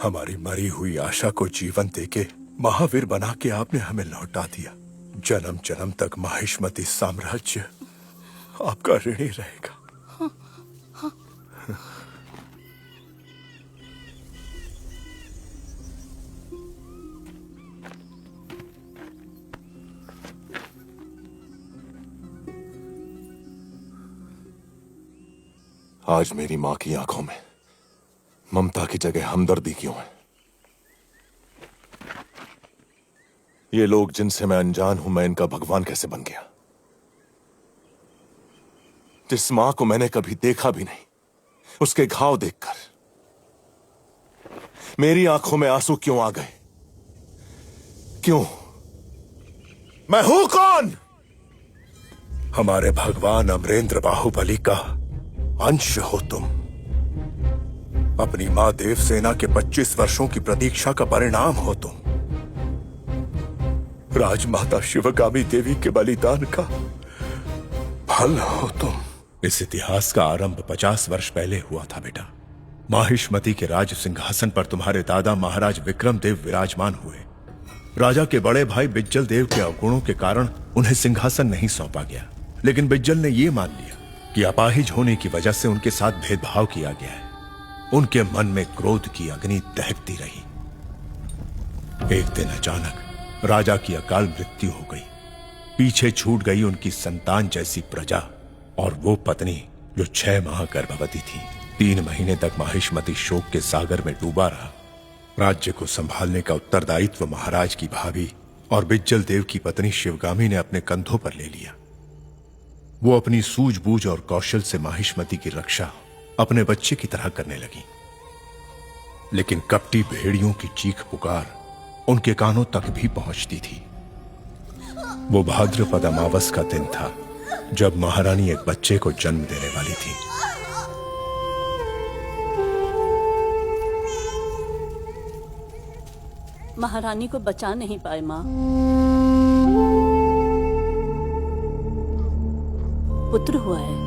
हमारी मरी हुई आशा को जीवन देके महावीर बना के आपने हमें लौटा दिया। जन्म जन्म तक माहिष्मती साम्राज्य आपका ऋणी रहेगा। आज मेरी मां की आंखों में ममता की जगह हमदर्दी क्यों है? ये लोग जिनसे मैं अनजान हूं, मैं इनका भगवान कैसे बन गया? जिस मां को मैंने कभी देखा भी नहीं, उसके घाव देखकर मेरी आंखों में आंसू क्यों आ गए? क्यों? मैं हूं कौन? हमारे भगवान अमरेंद्र बाहुबली का अंश हो तुम। अपनी मां देवसेना के 25 वर्षों की प्रतीक्षा का परिणाम हो तुम। राजमाता शिवगामी देवी के बलिदान का फल हो तुम। इस इतिहास का आरंभ 50 वर्ष पहले हुआ था बेटा। माहिष्मती के राज सिंहासन पर तुम्हारे दादा महाराज विक्रम देव विराजमान हुए। राजा के बड़े भाई बिज्जल देव के अवगुणों के कारण उन्हें सिंहासन नहीं सौंपा गया, लेकिन बिज्जल ने यह मान लिया कि अपाहिज होने की वजह से उनके साथ भेदभाव किया गया है। उनके मन में क्रोध की अग्नि दहकती रही। एक दिन अचानक राजा की अकाल मृत्यु हो गई। पीछे छूट गई उनकी संतान जैसी प्रजा और वो पत्नी जो 6 माह गर्भवती थी। 3 महीने तक माहिष्मती शोक के सागर में डूबा रहा। राज्य को संभालने का उत्तरदायित्व महाराज की भाभी और बिज्जल देव की पत्नी शिवगामी ने अपने कंधों पर ले लिया। वो अपनी सूझबूझ और कौशल से माहिष्मती की रक्षा अपने बच्चे की तरह करने लगी। लेकिन कपटी भेड़ियों की चीख पुकार उनके कानों तक भी पहुंचती थी। वो भाद्रपद अमावस का दिन था जब महारानी एक बच्चे को जन्म देने वाली थी। महारानी को बचा नहीं पाए मां। पुत्र हुआ है।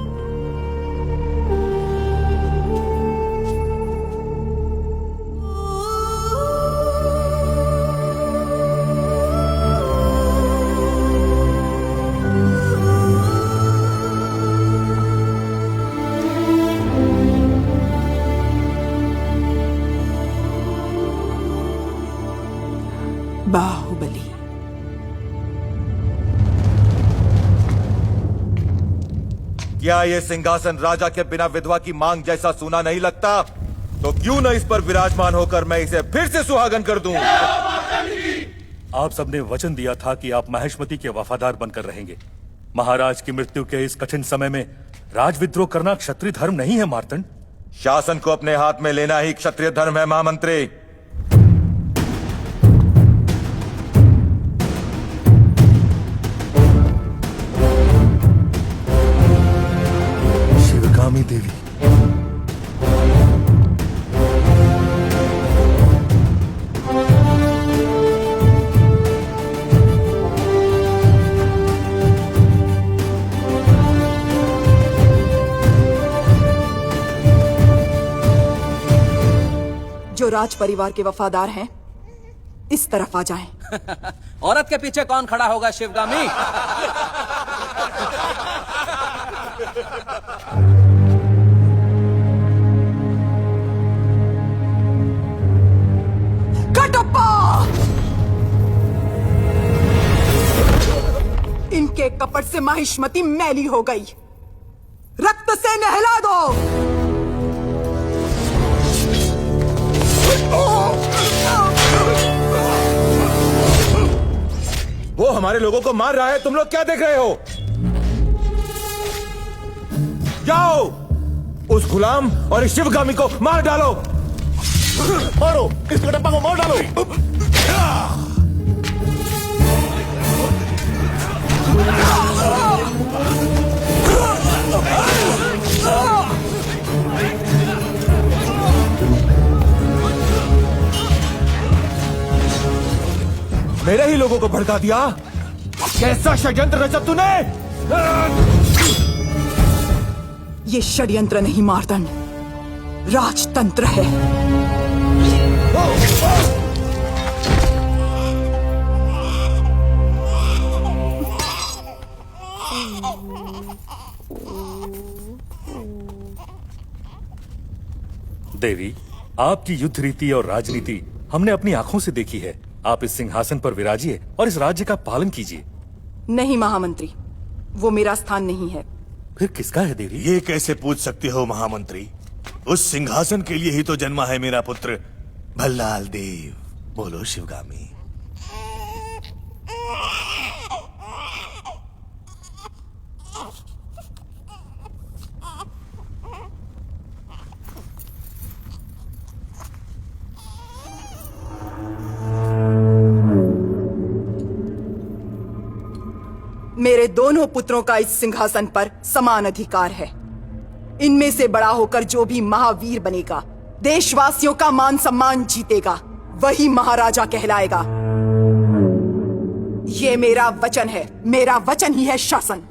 बाहुबली। क्या ये सिंहासन राजा के बिना विधवा की मांग जैसा सूना नहीं लगता? तो क्यों न इस पर विराजमान होकर मैं इसे फिर से सुहागन कर दूं? आप सबने वचन दिया था कि आप माहिष्मती के वफादार बनकर रहेंगे। महाराज की मृत्यु के इस कठिन समय में राजविद्रोह करना क्षत्रिय धर्म नहीं है मार्तंड। शासन को अपने हाथ में लेना ही क्षत्रिय धर्म है महामंत्री। शिवगामी देवी, जो राज परिवार के वफादार हैं, इस तरफ आ जाएं। औरत के पीछे कौन खड़ा होगा शिवगामी? कटप्पा! इनके कपट से माहिष्मती मैली हो गई। रक्त से नहला दो। वो हमारे लोगों को मार रहा है, तुम लोग क्या देख रहे हो? जाओ उस गुलाम और इस शिवगामी को मार डालो। मारो इस कटप्पा को, मार डालो। मेरे ही लोगों को भड़का दिया। कैसा षड्यंत्र रचा तूने? ये षड्यंत्र नहीं मार्तंड, राजतंत्र है। देवी, आपकी युद्ध रीति और राजनीति हमने अपनी आंखों से देखी है। आप इस सिंहासन पर विराजिए और इस राज्य का पालन कीजिए। नहीं महामंत्री, वो मेरा स्थान नहीं है। फिर किसका है देवी? ये कैसे पूछ सकते हो महामंत्री? उस सिंहासन के लिए ही तो जन्मा है मेरा पुत्र भल्लाल देव। बोलो शिवगामी। मेरे दोनों पुत्रों का इस सिंहासन पर समान अधिकार है। इनमें से बड़ा होकर जो भी महावीर बनेगा, देशवासियों का मान सम्मान जीतेगा, वही महाराजा कहलाएगा। ये मेरा वचन है, मेरा वचन ही है शासन।